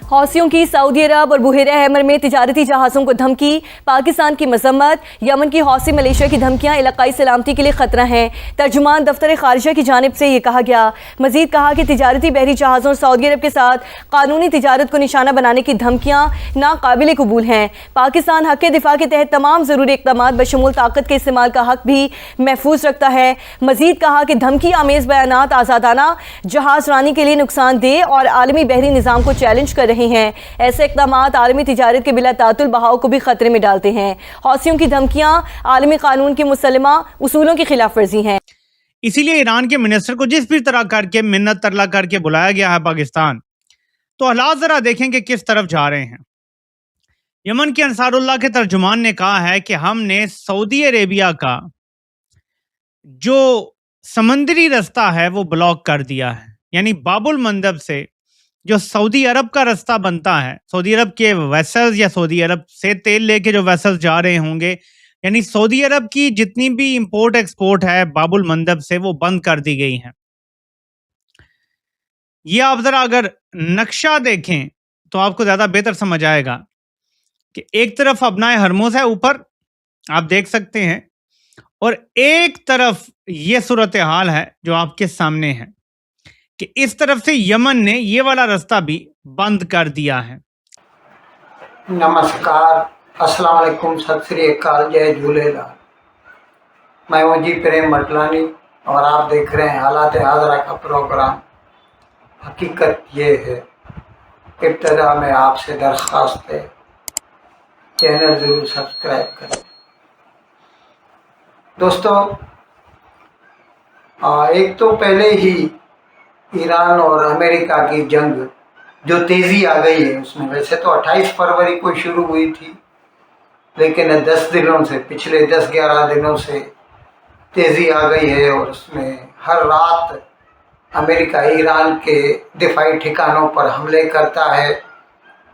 हौसियों की सऊदी अरब और बुहेरा हैमर में तिजारती जहाज़ों को धमकी, पाकिस्तान की मजम्मत, यमन की हौसी मलेशिया की धमकियां इलाकाई सलामती के लिए खतरा हैं। तर्जुमान दफ्तर खारिजा की जानिब से ये कहा गया। मजीद कहा कि तिजारती बहरी जहाज़ों और सऊदी अरब के साथ कानूनी तिजारत को निशाना बनाने की धमकियां नाकाबिल कबूल हैं। पाकिस्तान हक़ दिफा के तहत तमाम ज़रूरी इक़दामात बशमूल ताकत के इस्तेमाल का हक़ भी महफूज रखता है। मजीद कहा कि धमकी आमेज़ बयानात आज़ादाना जहाज़ रानी के लिए नुकसानदेह और आलमी बहरी निज़ाम को चैलेंज कर रहे हैं। ऐसे इक़दामात आलमी तिजारत के बिला तातुल बहाव को भी खतरे में डालते हैं। हौसियों की धमकियां आलमी कानून की मुसल्लमा उसूलों की खिलाफ वर्जी हैं। इसीलिए ईरान के मिनिस्टर को जिस भी तरह करके मिन्नत तरला करके बुलाया गया है पाकिस्तान, तो हालात जरा देखें कि किस तरफ जा रहे हैं। यमन के अंसारुल्लाह के तर्जुमान ने कहा है कि हमने सऊदी अरेबिया का जो समंदरी रास्ता है वो ब्लॉक कर दिया है, यानी बाबुल मंदब से जो सऊदी अरब का रास्ता बनता है, सऊदी अरब के वेसल्स या सऊदी अरब से तेल लेके जो वेसल्स जा रहे होंगे, यानी सऊदी अरब की जितनी भी इंपोर्ट एक्सपोर्ट है बाबुल मंदब से वो बंद कर दी गई है। ये आप जरा अगर नक्शा देखें तो आपको ज्यादा बेहतर समझ आएगा कि एक तरफ अपनाए हरमुज है ऊपर आप देख सकते हैं, और एक तरफ ये सूरत हाल है जो आपके सामने है कि इस तरफ से यमन ने ये वाला रास्ता भी बंद कर दिया है। नमस्कार, अस्सलाम वालेकुम, सत श्री अकाल, जय झूलेलाल। मैं हूं जी प्रेम मटलानी और आप देख रहे हैं हालात हाज़रा का प्रोग्राम। हकीकत ये है, इब्तदा में आपसे दरख्वास्त है चैनल ज़रूर सब्सक्राइब करें। दोस्तों, एक तो पहले ही ईरान और अमेरिका की जंग जो तेज़ी आ गई है उसमें, वैसे तो 28 फरवरी को शुरू हुई थी, लेकिन 10 दिनों से, पिछले 10-11 दिनों से तेज़ी आ गई है और उसमें हर रात अमेरिका ईरान के दिफाई ठिकानों पर हमले करता है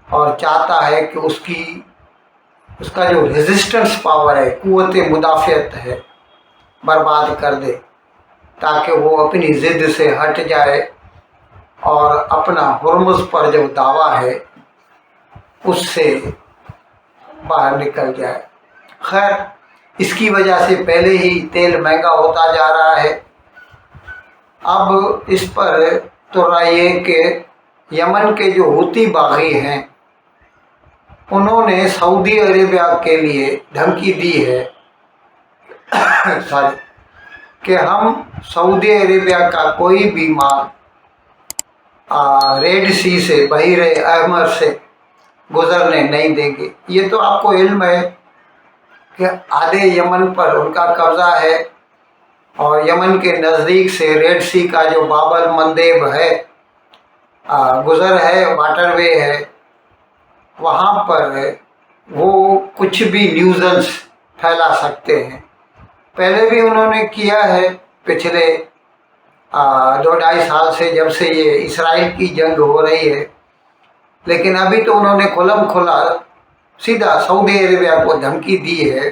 और चाहता है कि उसका जो रेजिस्टेंस पावर है, क़ुव्वत मुदाफ़ियत है, बर्बाद कर दे, ताकि वो अपनी ज़िद से हट जाए और अपना हुर्मुज़ पर जो दावा है उससे बाहर निकल जाए। खैर, इसकी वजह से पहले ही तेल महंगा होता जा रहा है। अब इस पर तो राय है कि यमन के जो हूती बागी हैं उन्होंने सऊदी अरेबिया के लिए धमकी दी है कि हम सऊदी अरेबिया का कोई भी माल रेड सी से, बहीरे अहमर से गुजरने नहीं देंगे। ये तो आपको इल्म है कि आधे यमन पर उनका कब्ज़ा है और यमन के नज़दीक से रेड सी का जो बाबल मंदेब है, गुज़र है, वाटरवे है, वहाँ पर वो कुछ भी न्यूज़न्स फैला सकते हैं। पहले भी उन्होंने किया है, पिछले 2-2.5 साल से, जब से ये इसराइल की जंग हो रही है। लेकिन अभी तो उन्होंने खुल्लम खुला सीधा सऊदी अरेबिया को धमकी दी है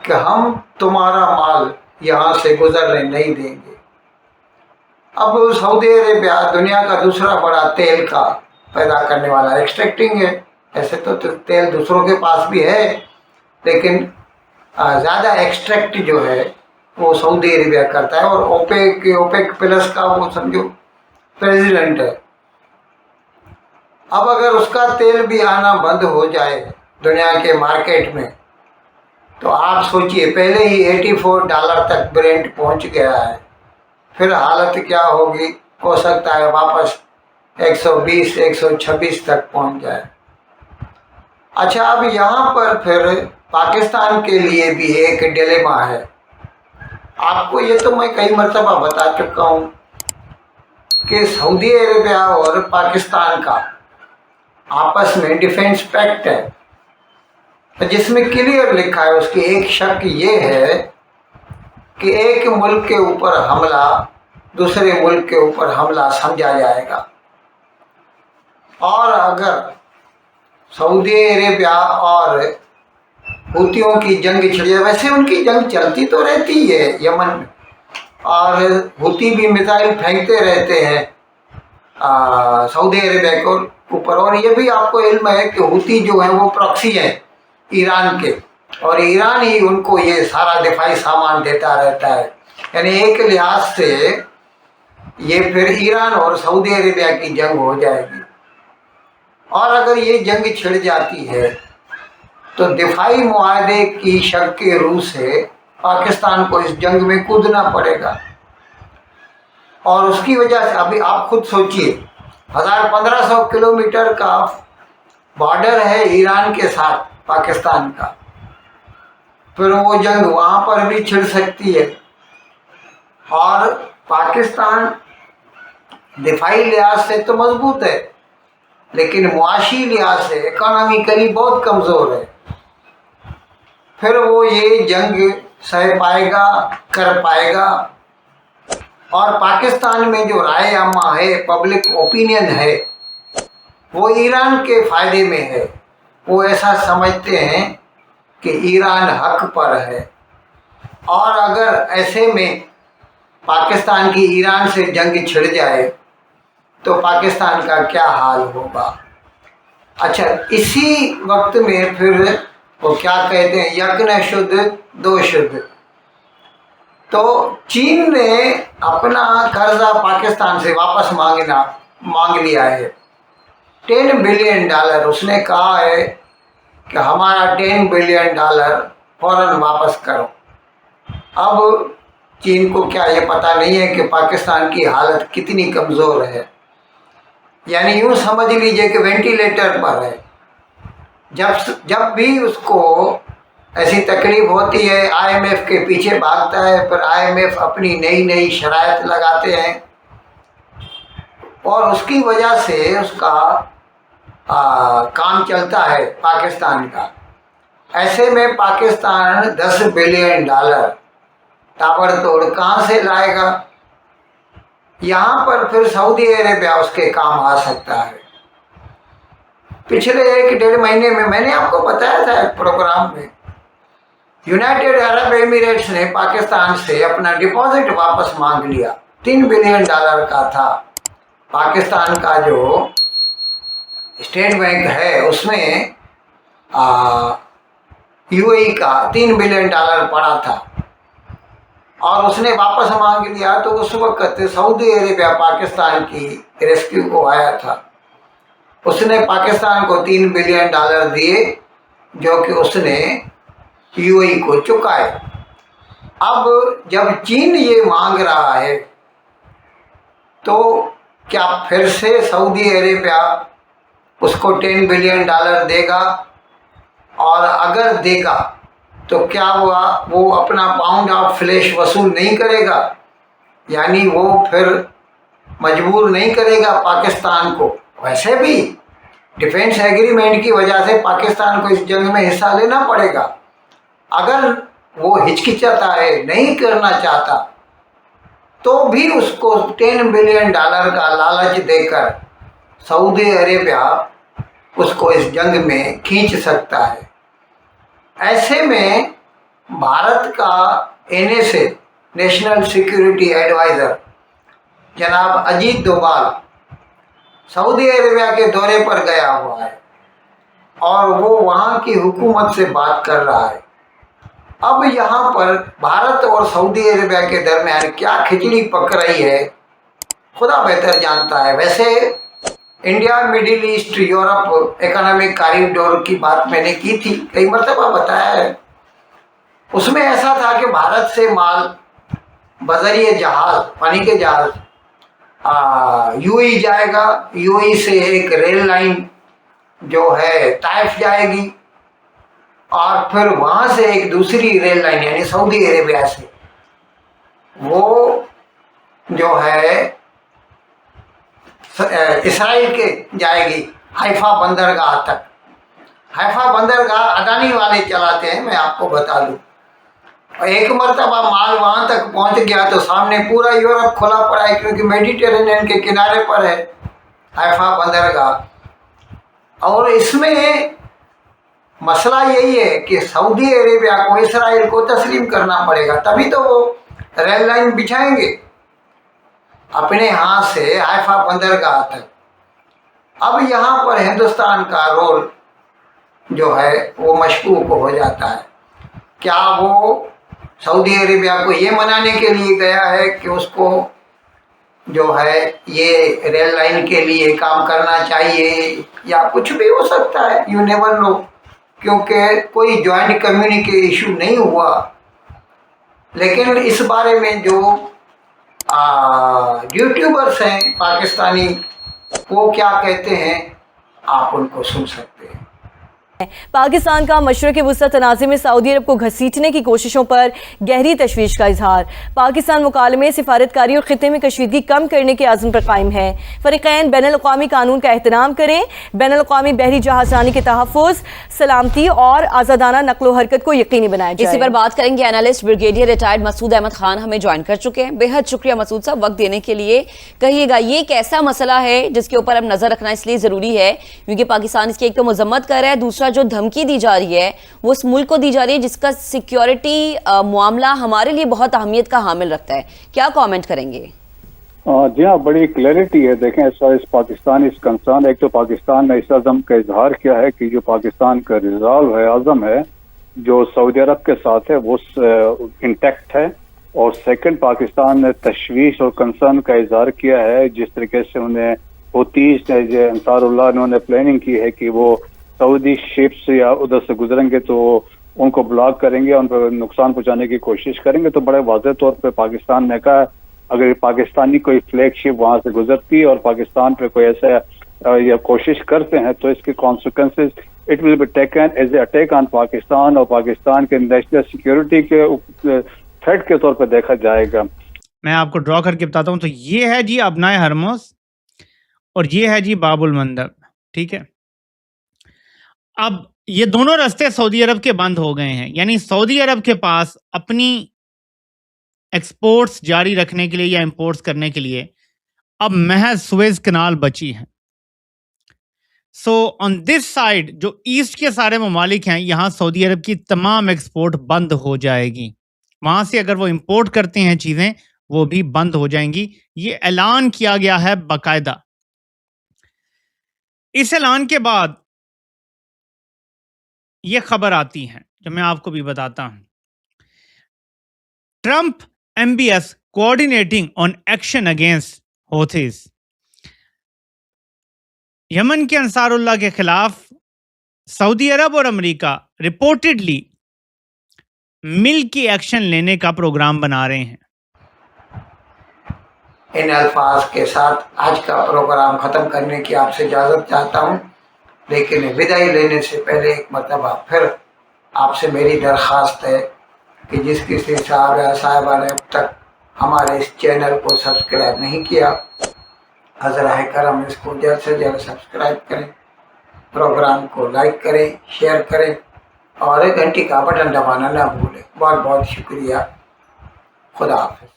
कि हम तुम्हारा माल यहाँ से गुजरने नहीं देंगे। अब सऊदी अरेबिया दुनिया का दूसरा बड़ा तेल का पैदा करने वाला एक्सट्रैक्टिंग है। ऐसे तो तेल दूसरों के पास भी है, लेकिन ज़्यादा एक्सट्रैक्ट जो है वो सऊदी अरेबिया करता है और ओपेक प्लस का वो समझो प्रेसिडेंट है। अब अगर उसका तेल भी आना बंद हो जाए दुनिया के मार्केट में, तो आप सोचिए, पहले ही $84 तक ब्रेंट पहुंच गया है, फिर हालत क्या होगी। हो सकता है वापस 120-126 तक पहुंच जाए। अच्छा, अब यहाँ पर फिर पाकिस्तान के लिए भी एक डिलेमा है। आपको ये तो मैं कई मरतबा बता चुका हूँ कि सऊदी अरेबिया और पाकिस्तान का आपस में डिफेंस पैक्ट है, जिसमें क्लियर लिखा है, उसकी एक शर्त ये है कि एक मुल्क के ऊपर हमला दूसरे मुल्क के ऊपर हमला समझा जाएगा, और अगर सऊदी अरेबिया और हूतियों की जंग छिड़ जाए, वैसे उनकी जंग चलती तो रहती है यमन में, और हूती भी मिसाइल फेंकते रहते हैं सऊदी अरेबिया के ऊपर। और ये भी आपको इल्म है कि हूती जो है वो प्रॉक्सी है ईरान के, और ईरान ही उनको ये सारा दिफाई सामान देता रहता है। यानी एक लिहाज से ये फिर ईरान और सऊदी अरेबिया की जंग हो जाएगी। और अगर ये जंग छिड़ जाती है तो दिफाई मुआहदे की शक के रूह से पाकिस्तान को इस जंग में कूदना पड़ेगा। और उसकी वजह से अभी आप खुद सोचिए, 1500 किलोमीटर का बॉर्डर है ईरान के साथ पाकिस्तान का, फिर वो जंग वहाँ पर भी छिड़ सकती है। और पाकिस्तान दिफाई लिहाज से तो मजबूत है, लेकिन मुआशी लिहाज से इकोनॉमिकली बहुत कमज़ोर है। फिर वो ये जंग सह पाएगा, कर पाएगा। और पाकिस्तान में जो राय आमा है, पब्लिक ओपिनियन है, वो ईरान के फ़ायदे में है। वो ऐसा समझते हैं कि ईरान हक पर है। और अगर ऐसे में पाकिस्तान की ईरान से जंग छिड़ जाए तो पाकिस्तान का क्या हाल होगा। अच्छा, इसी वक्त में फिर वो क्या कहते हैं, यज्ञ शुद्ध दो शुद्ध। तो चीन ने अपना कर्जा पाकिस्तान से वापस मांग लिया है, $10 बिलियन। उसने कहा है कि हमारा $10 बिलियन फ़ौरन वापस करो। अब चीन को क्या ये पता नहीं है कि पाकिस्तान की हालत कितनी कमज़ोर है। यानी यूँ समझ लीजिए कि वेंटिलेटर पर है। जब भी उसको ऐसी तकलीफ़ होती है, IMF के पीछे भागता है, फिर IMF अपनी नई शराइत लगाते हैं और उसकी वजह से उसका काम चलता है पाकिस्तान का। ऐसे में पाकिस्तान $10 बिलियन ताबड़तोड़ कहाँ से लाएगा। यहाँ पर फिर सऊदी अरेबिया उसके काम आ सकता है। पिछले 1-1.5 महीने में मैंने आपको बताया था एक प्रोग्राम में, यूनाइटेड अरब एमिरेट्स ने पाकिस्तान से अपना डिपॉजिट वापस मांग लिया। $3 बिलियन का था। पाकिस्तान का जो स्टेट बैंक है उसमें UAE का $3 बिलियन पड़ा था और उसने वापस मांग लिया। तो उस वक्त सऊदी अरेबिया पाकिस्तान की रेस्क्यू को आया था। उसने पाकिस्तान को $3 बिलियन दिए, जो कि उसने UAE को चुकाए। अब जब चीन ये मांग रहा है तो क्या फिर से सऊदी अरेबिया उसको $10 बिलियन देगा? और अगर देगा तो क्या वो अपना पाउंड ऑफ फ्लैश वसूल नहीं करेगा? यानी वो फिर मजबूर नहीं करेगा पाकिस्तान को? वैसे भी डिफेंस एग्रीमेंट की वजह से पाकिस्तान को इस जंग में हिस्सा लेना पड़ेगा। अगर वो हिचकिचाता है, नहीं करना चाहता, तो भी उसको $10 बिलियन का लालच देकर सऊदी अरेबिया उसको इस जंग में खींच सकता है। ऐसे में भारत का NSA नेशनल सिक्योरिटी एडवाइज़र जनाब अजीत डोभाल सऊदी अरेबिया के दौरे पर गया हुआ है और वो वहाँ की हुकूमत से बात कर रहा है। अब यहाँ पर भारत और सऊदी अरेबिया के दरमियान क्या खिचड़ी पक रही है, खुदा बेहतर जानता है। वैसे India middle east Europe economic corridor की बात मैंने की थी, कई मरतबा बताया है। उसमें ऐसा था कि भारत से माल बजरिए जहाज, पानी के जहाज UAE जाएगा। UAE से एक रेल लाइन जो है ताइफ जाएगी और फिर वहाँ से एक दूसरी रेल लाइन यानी सऊदी अरेबिया से वो जो है इसराइल के जाएगी हाइफा बंदरगाह तक। हाइफा बंदरगाह अडानी वाले चलाते हैं, मैं आपको बता दूं। और एक मरतबा माल वहाँ तक पहुँच गया तो सामने पूरा यूरोप खुला पड़ा है, क्योंकि मेडिटेरेनियन के किनारे पर है हाइफा बंदरगाह। और इसमें मसला यही है कि सऊदी अरेबिया को इसराइल को तस्लीम करना पड़ेगा, तभी तो वो रेल लाइन बिछाएंगे। अपने हाथ से हाइफा बंदरगाह तक। अब यहाँ पर हिंदुस्तान का रोल जो है वो मशकूक हो जाता है। क्या वो सऊदी अरेबिया को ये मनाने के लिए गया है कि उसको जो है ये रेल लाइन के लिए काम करना चाहिए, या कुछ भी हो सकता है, यू नेवर नो, क्योंकि कोई जॉइंट कम्युनिके इशू नहीं हुआ। लेकिन इस बारे में जो यूट्यूबर्स हैं पाकिस्तानी, वो क्या कहते हैं आप उनको सुन सकते हैं। पाकिस्तान का मशरक़ वुस्ता तनाज़े में सऊदी अरब को घसीटने की कोशिशों पर गहरी तशवीश का इजहार। पाकिस्तान मुकालमे सिफारतकारी और ख़ित्ते में कशीदगी कम करने के आज़म पर कायम है। फ़रीक़ैन बैनुल-अक़वामी कानून का एहतराम करें, बैनुल-अक़वामी बहरी जहाज़रानी के तहफ़्फ़ुज़, सलामती और आज़ादाना नक़्लो हरकत को यकीनी बनाया जाए। इसी पर बात करेंगे। Analyst brigadier retired Masood Ahmed Khan हमें ज्वाइन कर चुके हैं। बेहद शुक्रिया मसूद साहब वक्त देने के लिए। कहिएगा, ये एक ऐसा मसला है जिसके ऊपर अब नज़र रखना इसलिए ज़रूरी है क्योंकि पाकिस्तान इसकी एक तो मजम्मत कर रहा है, दूसरा जो धमकी दी जा रही है वो उस मुल्क को दी जा रही है जिसका सिक्योरिटी मामला हमारे लिए बहुत अहमियत का हामिल रखता है। क्या कमेंट करेंगे? जी हाँ, बड़ी क्लैरिटी है। देखें, इस पाकिस्तान इस कंसर्न, एक तो पाकिस्तान ने इस अज़म का इजहार किया है कि जो पाकिस्तान का रिजॉल्व है, अज़म है जो सऊदी अरब के साथ है, वो इंटैक्ट है। और सेकंड, पाकिस्तान ने तशवीश और कंसर्न का इजहार किया है जिस तरीके से उन्हें हुतीस अंसारुल्लाह उन्होंने प्लानिंग की है कि वो सऊदी शिप्स या उधर से गुजरेंगे तो उनको ब्लॉक करेंगे, उन पर नुकसान पहुंचाने की कोशिश करेंगे। तो बड़े वाज़ेह तौर पे पाकिस्तान ने कहा अगर पाकिस्तानी कोई फ्लैग शिप वहाँ से गुजरती है और पाकिस्तान पे कोई ऐसा या कोशिश करते हैं तो इसके consequences it will be taken as a attack on Pakistan और पाकिस्तान के नेशनल सिक्योरिटी के थ्रेट के तौर पर देखा जाएगा। मैं आपको ड्रॉ करके बताता हूँ। तो ये है जी अबनाए हरमुज़ और ये है जी बाबुल मंदब, ठीक है। अब ये दोनों रास्ते सऊदी अरब के बंद हो गए हैं, यानी सऊदी अरब के पास अपनी एक्सपोर्ट्स जारी रखने के लिए या इंपोर्ट्स करने के लिए अब महज सुएज कनाल बची है। सो ऑन दिस साइड जो ईस्ट के सारे ममालिक हैं, यहाँ सऊदी अरब की तमाम एक्सपोर्ट बंद हो जाएगी। वहाँ से अगर वो इंपोर्ट करते हैं चीज़ें वो भी बंद हो जाएंगी। ये ऐलान किया गया है बाकायदा। इस ऐलान के बाद ये खबर आती है जो मैं आपको भी बताता हूं। Trump MBS coordinating on action against Houthis. यमन के अंसारुल्लाह के खिलाफ सऊदी अरब और अमेरिका रिपोर्टेडली मिल के एक्शन लेने का प्रोग्राम बना रहे हैं। इन अल्फाज के साथ आज का प्रोग्राम ख़त्म करने की आपसे इजाज़त चाहता हूँ, लेकिन विदाई लेने से पहले एक मरतबा फिर आपसे मेरी दरख्वास्त है कि जिस किसी साहब या साहिबा ने अब तक हमारे इस चैनल को सब्सक्राइब नहीं किया, हज़रा करम इसको जल्द से जल्द सब्सक्राइब करें, प्रोग्राम को लाइक करें, शेयर करें और घंटी का बटन दबाना ना भूलें। बहुत बहुत शुक्रिया। खुदा हाफ़िज़।